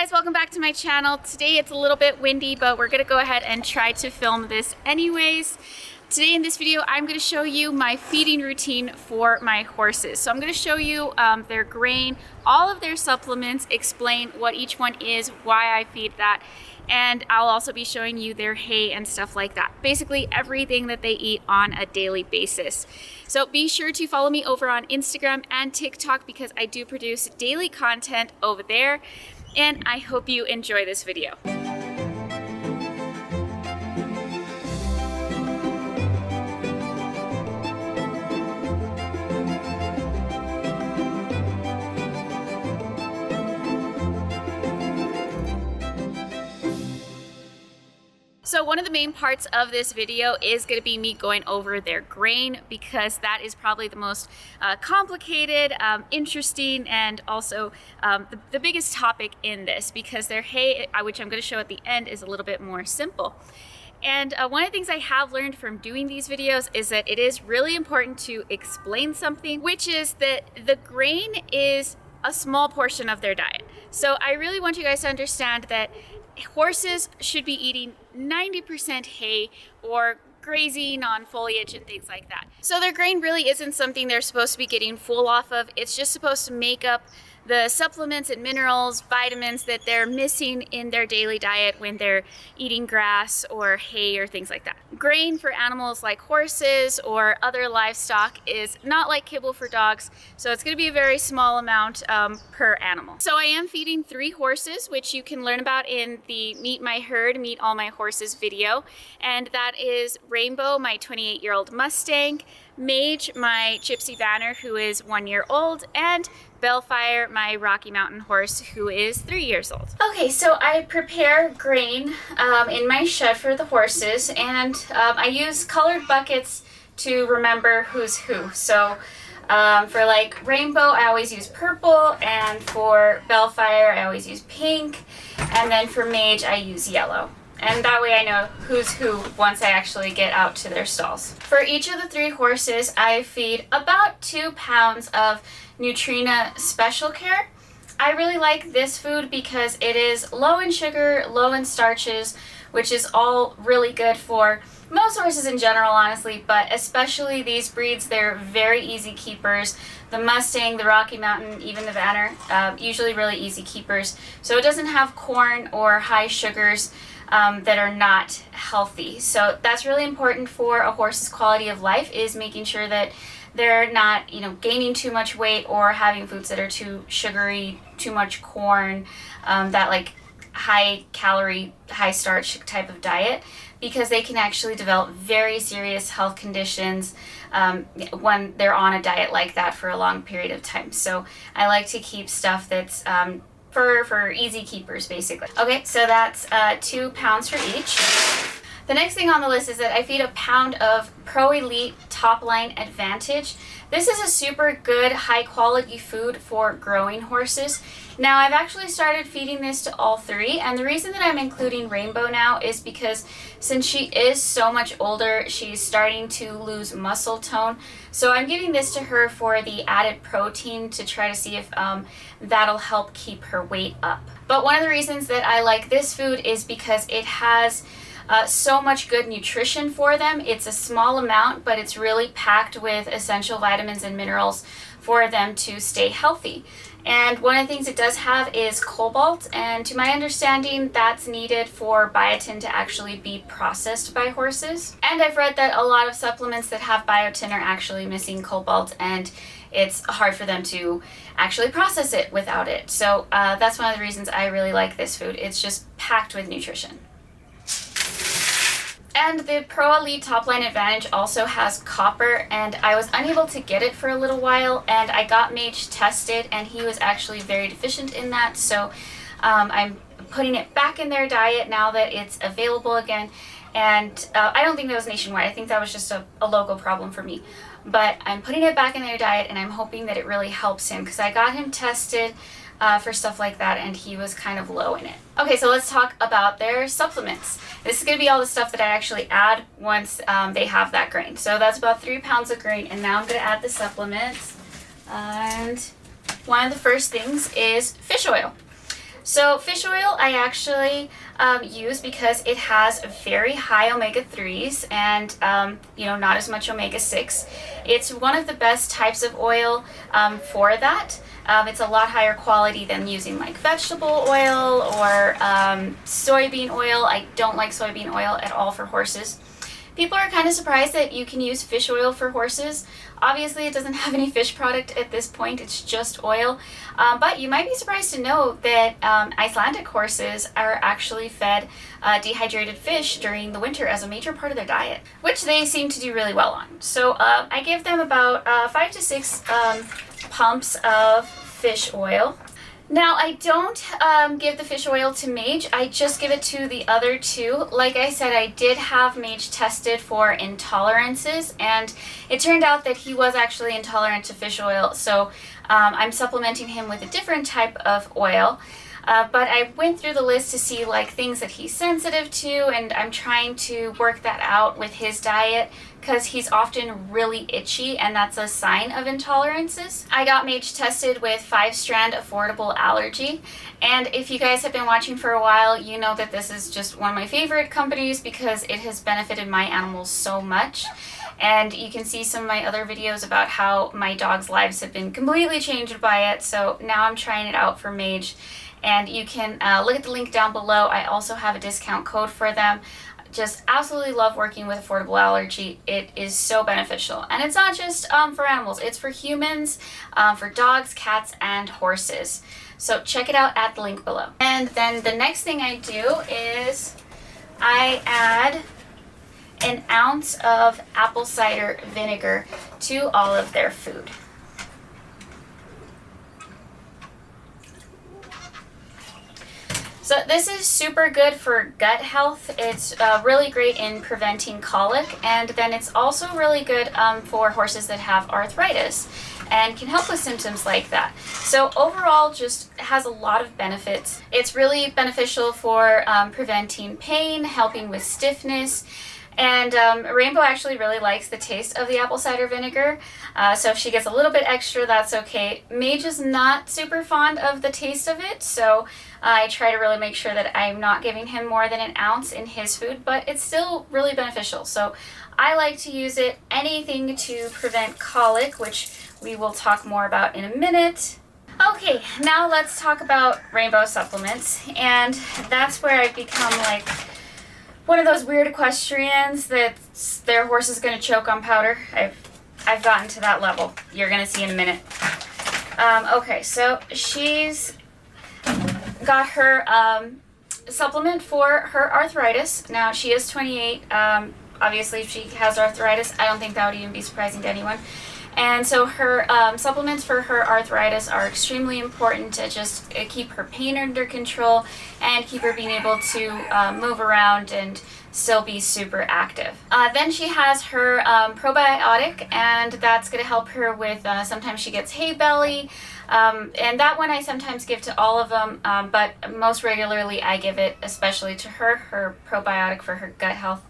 guys, welcome back to my channel. Today it's a little bit windy, but we're gonna go ahead and try to film this anyways. Today in this video, I'm gonna show you my feeding routine for my horses. So I'm gonna show you their grain, all of their supplements, explain what each one is, why I feed that, and I'll also be showing you their hay and stuff like that. Basically everything that they eat on a daily basis. So be sure to follow me over on Instagram and TikTok because I do produce daily content over there, and I hope you enjoy this video. So one of the main parts of this video is going to be me going over their grain because that is probably the most complicated, interesting, and also the biggest topic in this because their hay, which I'm going to show at the end, is a little bit more simple. And one of the things I have learned from doing these videos is that it is really important to explain something, which is that the grain is a small portion of their diet. So I really want you guys to understand that horses should be eating 90% hay or grazing on foliage and things like that. So their grain really isn't something they're supposed to be getting full off of. It's just supposed to make up the supplements and minerals, vitamins that they're missing in their daily diet when they're eating grass or hay or things like that. Grain for animals like horses or other livestock is not like kibble for dogs, so it's going to be a very small amount per animal. So I am feeding 3 horses, which you can learn about in the Meet My Herd, Meet All My Horses video, and that is Rainbow, my 28-year-old Mustang, Mage, my Gypsy Vanner, who is 1 year old, and Bellfire, my Rocky Mountain horse, who is 3 years old. Okay, so I prepare grain in my shed for the horses, and I use colored buckets to remember who's who. So for like Rainbow, I always use purple, and for Bellfire, I always use pink, and then for Mage, I use yellow. And that way I know who's who once I actually get out to their stalls. For each of the 3 horses, I feed about 2 pounds of Nutrina Special Care. I really like this food because it is low in sugar, low in starches, which is all really good for most horses in general, honestly, but especially these breeds. They're very easy keepers. The Mustang, the Rocky Mountain, even the Vanner, usually really easy keepers. So it doesn't have corn or high sugars that are not healthy. So that's really important for a horse's quality of life, is making sure that they're not, gaining too much weight or having foods that are too sugary, too much corn, that like high calorie, high starch type of diet, because they can actually develop very serious health conditions when they're on a diet like that for a long period of time. So I like to keep stuff that's for easy keepers, basically. Okay, so that's 2 pounds for each. The next thing on the list is that I feed a pound of Pro Elite Top Line Advantage. This is a super good, high quality food for growing horses. Now, I've actually started feeding this to all 3, and the reason that I'm including Rainbow now is because since she is so much older, she's starting to lose muscle tone. So I'm giving this to her for the added protein to try to see if that'll help keep her weight up. But one of the reasons that I like this food is because it has so much good nutrition for them. It's a small amount, but it's really packed with essential vitamins and minerals for them to stay healthy. And one of the things it does have is cobalt, and to my understanding, that's needed for biotin to actually be processed by horses. And I've read that a lot of supplements that have biotin are actually missing cobalt, and it's hard for them to actually process it without it. So that's one of the reasons I really like this food. It's just packed with nutrition. And the Pro Elite Top Line Advantage also has copper, and I was unable to get it for a little while, and I got Mage tested, and he was actually very deficient in that, so I'm putting it back in their diet now that it's available again. And I don't think that was nationwide. I think that was just a local problem for me. But I'm putting it back in their diet, and I'm hoping that it really helps him, because I got him tested for stuff like that, and he was kind of low in it. Okay, so let's talk about their supplements. This is going to be all the stuff that I actually add once they have that grain. So that's about 3 pounds of grain, and now I'm going to add the supplements. And one of the first things is fish oil. So fish oil I actually use because it has very high omega-3s and not as much omega-6. It's one of the best types of oil for that. It's a lot higher quality than using like vegetable oil or soybean oil. I don't like soybean oil at all for horses. People are kind of surprised that you can use fish oil for horses. Obviously, it doesn't have any fish product at this point, it's just oil. But you might be surprised to know that Icelandic horses are actually fed dehydrated fish during the winter as a major part of their diet, which they seem to do really well on. So I give them about 5 to 6 pumps of fish oil. Now, I don't give the fish oil to Mage, I just give it to the other two. Like I said, I did have Mage tested for intolerances, and it turned out that he was actually intolerant to fish oil, so I'm supplementing him with a different type of oil. But I went through the list to see like things that he's sensitive to, and I'm trying to work that out with his diet because he's often really itchy, and that's a sign of intolerances. I got Mage tested with 5-strand affordable allergy, and if you guys have been watching for a while, you know that this is just one of my favorite companies because it has benefited my animals so much. And you can see some of my other videos about how my dogs' lives have been completely changed by it, so now I'm trying it out for Mage. And you can look at the link down below. I also have a discount code for them. Just absolutely love working with affordable allergy. It is so beneficial. And it's not just for animals, it's for humans, for dogs, cats, and horses. So check it out at the link below. And then the next thing I do is I add an ounce of apple cider vinegar to all of their food. So this is super good for gut health. It's really great in preventing colic, and then it's also really good for horses that have arthritis and can help with symptoms like that. So overall, just has a lot of benefits. It's really beneficial for preventing pain, helping with stiffness. And Rainbow actually really likes the taste of the apple cider vinegar, so if she gets a little bit extra, that's okay. Mage is not super fond of the taste of it, so I try to really make sure that I'm not giving him more than an ounce in his food, but it's still really beneficial. So I like to use it anything to prevent colic, which we will talk more about in a minute. Okay, now let's talk about Rainbow supplements, and that's where I've become like one of those weird equestrians that their horse is going to choke on powder. I've gotten to that level. You're going to see in a minute. Okay, so she's got her supplement for her arthritis. Now, she is 28. Obviously, if she has arthritis, I don't think that would even be surprising to anyone. And so her supplements for her arthritis are extremely important to just keep her pain under control and keep her being able to move around and still be super active. Then she has her probiotic, and that's going to help her with, sometimes she gets hay belly, and that one I sometimes give to all of them, but most regularly I give it especially to her probiotic for her gut health.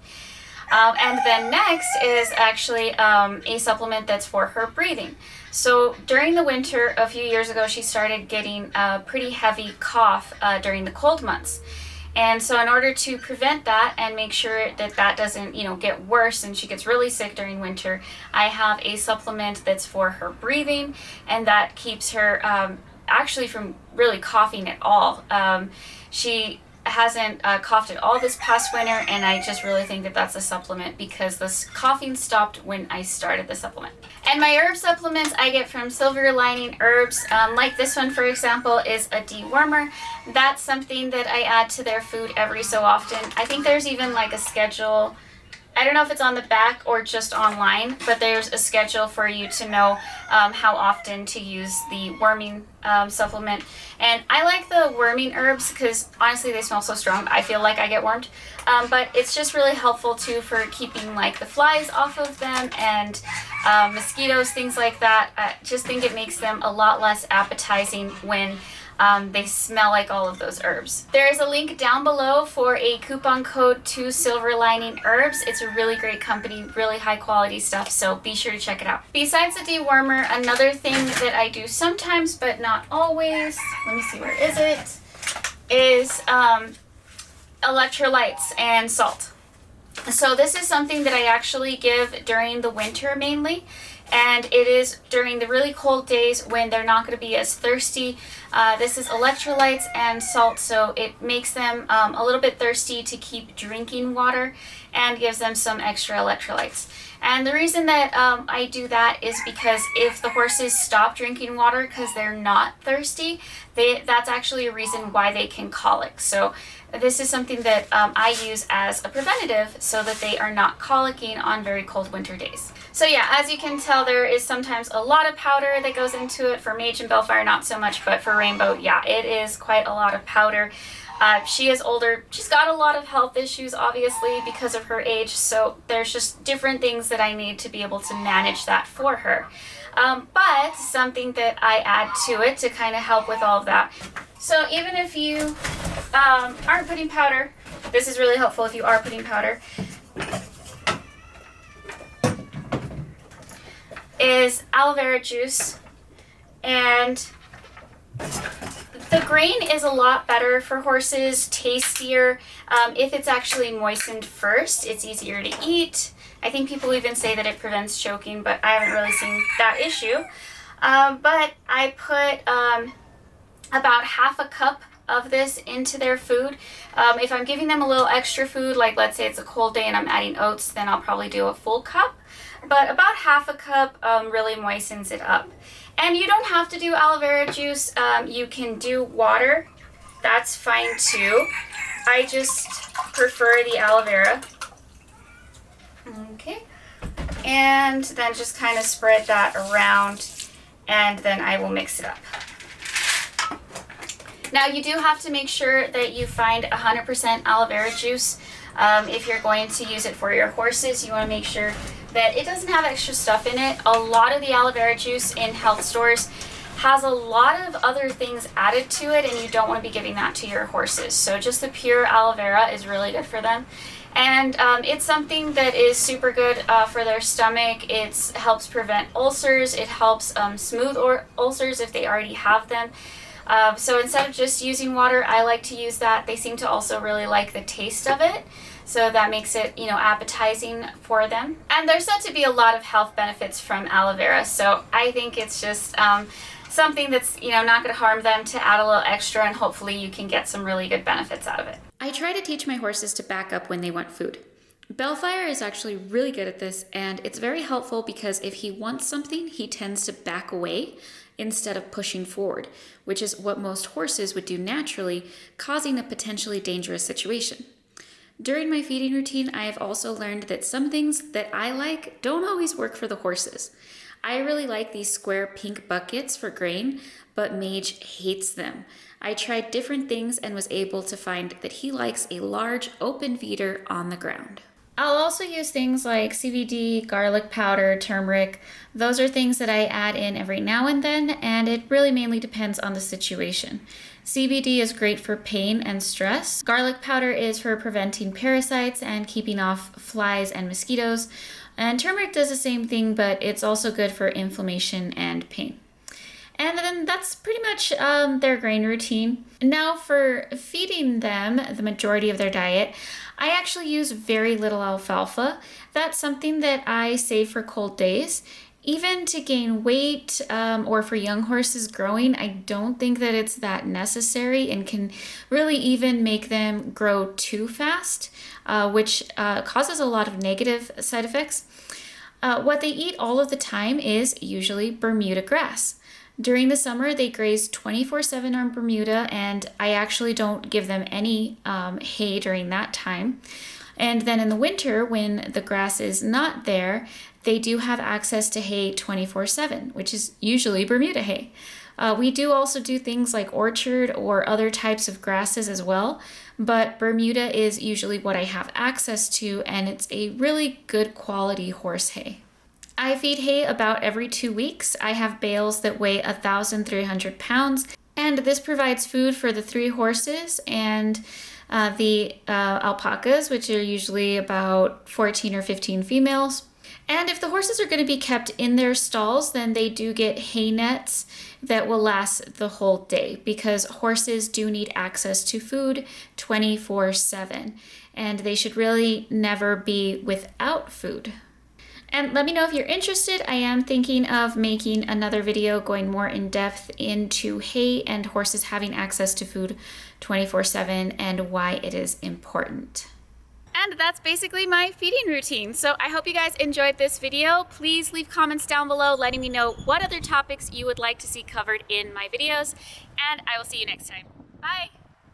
And then next is actually a supplement that's for her breathing. So during the winter, a few years ago, she started getting a pretty heavy cough during the cold months. And so in order to prevent that and make sure that that doesn't, get worse and she gets really sick during winter, I have a supplement that's for her breathing, and that keeps her actually from really coughing at all. She hasn't coughed at all this past winter, and I just really think that that's a supplement because this coughing stopped when I started the supplement. And my herb supplements I get from Silver Lining Herbs, like this one for example is a dewormer. That's something that I add to their food every so often. I think there's even like a schedule, I don't know if it's on the back or just online, but there's a schedule for you to know how often to use the worming supplement. And I like the worming herbs because honestly they smell so strong, I feel like I get wormed. But it's just really helpful too for keeping like the flies off of them and mosquitoes, things like that. I just think it makes them a lot less appetizing when they smell like all of those herbs. There is a link down below for a coupon code to Silver Lining Herbs. It's a really great company, really high quality stuff, so be sure to check it out. Besides the dewormer, another thing that I do sometimes but not always, let me see, where is it? is electrolytes and salt. So this is something that I actually give during the winter mainly, and it is during the really cold days when they're not going to be as thirsty. This is electrolytes and salt, so it makes them a little bit thirsty to keep drinking water and gives them some extra electrolytes. And the reason that I do that is because if the horses stop drinking water because they're not thirsty, that's actually a reason why they can colic. So this is something that I use as a preventative so that they are not colicking on very cold winter days. So yeah, as you can tell, there is sometimes a lot of powder that goes into it. For Mage and Bellfire, not so much, but for Rainbow, yeah, it is quite a lot of powder. She is older. She's got a lot of health issues, obviously, because of her age. So there's just different things that I need to be able to manage that for her. But something that I add to it to kind of help with all of that. So even if you aren't putting powder, this is really helpful if you are putting powder, is aloe vera juice. And the grain is a lot better for horses, tastier. If it's actually moistened first, it's easier to eat. I think people even say that it prevents choking, but I haven't really seen that issue. But I put about half a cup of this into their food. If I'm giving them a little extra food, like let's say it's a cold day and I'm adding oats, then I'll probably do a full cup. But about half a cup really moistens it up. And you don't have to do aloe vera juice. You can do water. That's fine too. I just prefer the aloe vera. Okay. And then just kind of spread that around, and then I will mix it up. Now you do have to make sure that you find 100% aloe vera juice. If you're going to use it for your horses, you want to make sure that it doesn't have extra stuff in it. A lot of the aloe vera juice in health stores has a lot of other things added to it, and you don't want to be giving that to your horses. So just the pure aloe vera is really good for them. And it's something that is super good for their stomach. It helps prevent ulcers. It helps smooth ulcers if they already have them. So instead of just using water, I like to use that. They seem to also really like the taste of it. So that makes it, appetizing for them. And there's said to be a lot of health benefits from aloe vera. So I think it's just something that's, not going to harm them to add a little extra, and hopefully you can get some really good benefits out of it. I try to teach my horses to back up when they want food. Bellfire is actually really good at this, and it's very helpful because if he wants something, he tends to back away instead of pushing forward, which is what most horses would do naturally, causing a potentially dangerous situation. During my feeding routine, I have also learned that some things that I like don't always work for the horses. I really like these square pink buckets for grain, but Mage hates them. I tried different things and was able to find that he likes a large open feeder on the ground. I'll also use things like CBD, garlic powder, turmeric. Those are things that I add in every now and then, and it really mainly depends on the situation. CBD is great for pain and stress. Garlic powder is for preventing parasites and keeping off flies and mosquitoes. And turmeric does the same thing, but it's also good for inflammation and pain. And then that's pretty much their grain routine. Now for feeding them the majority of their diet, I actually use very little alfalfa. That's something that I save for cold days. Even to gain weight or for young horses growing, I don't think that it's that necessary and can really even make them grow too fast, which causes a lot of negative side effects. What they eat all of the time is usually Bermuda grass. During the summer, they graze 24/7 on Bermuda, and I actually don't give them any hay during that time. And then in the winter, when the grass is not there, they do have access to hay 24/7, which is usually Bermuda hay. We do also do things like orchard or other types of grasses as well, but Bermuda is usually what I have access to, and it's a really good quality horse hay. I feed hay about every 2 weeks. I have bales that weigh 1,300 pounds, and this provides food for the 3 horses and the alpacas, which are usually about 14 or 15 females. And if the horses are going to be kept in their stalls, then they do get hay nets that will last the whole day, because horses do need access to food 24/7, and they should really never be without food. And let me know if you're interested. I am thinking of making another video going more in depth into hay and horses having access to food 24/7 and why it is important. And that's basically my feeding routine. So I hope you guys enjoyed this video. Please leave comments down below letting me know what other topics you would like to see covered in my videos. And I will see you next time. Bye.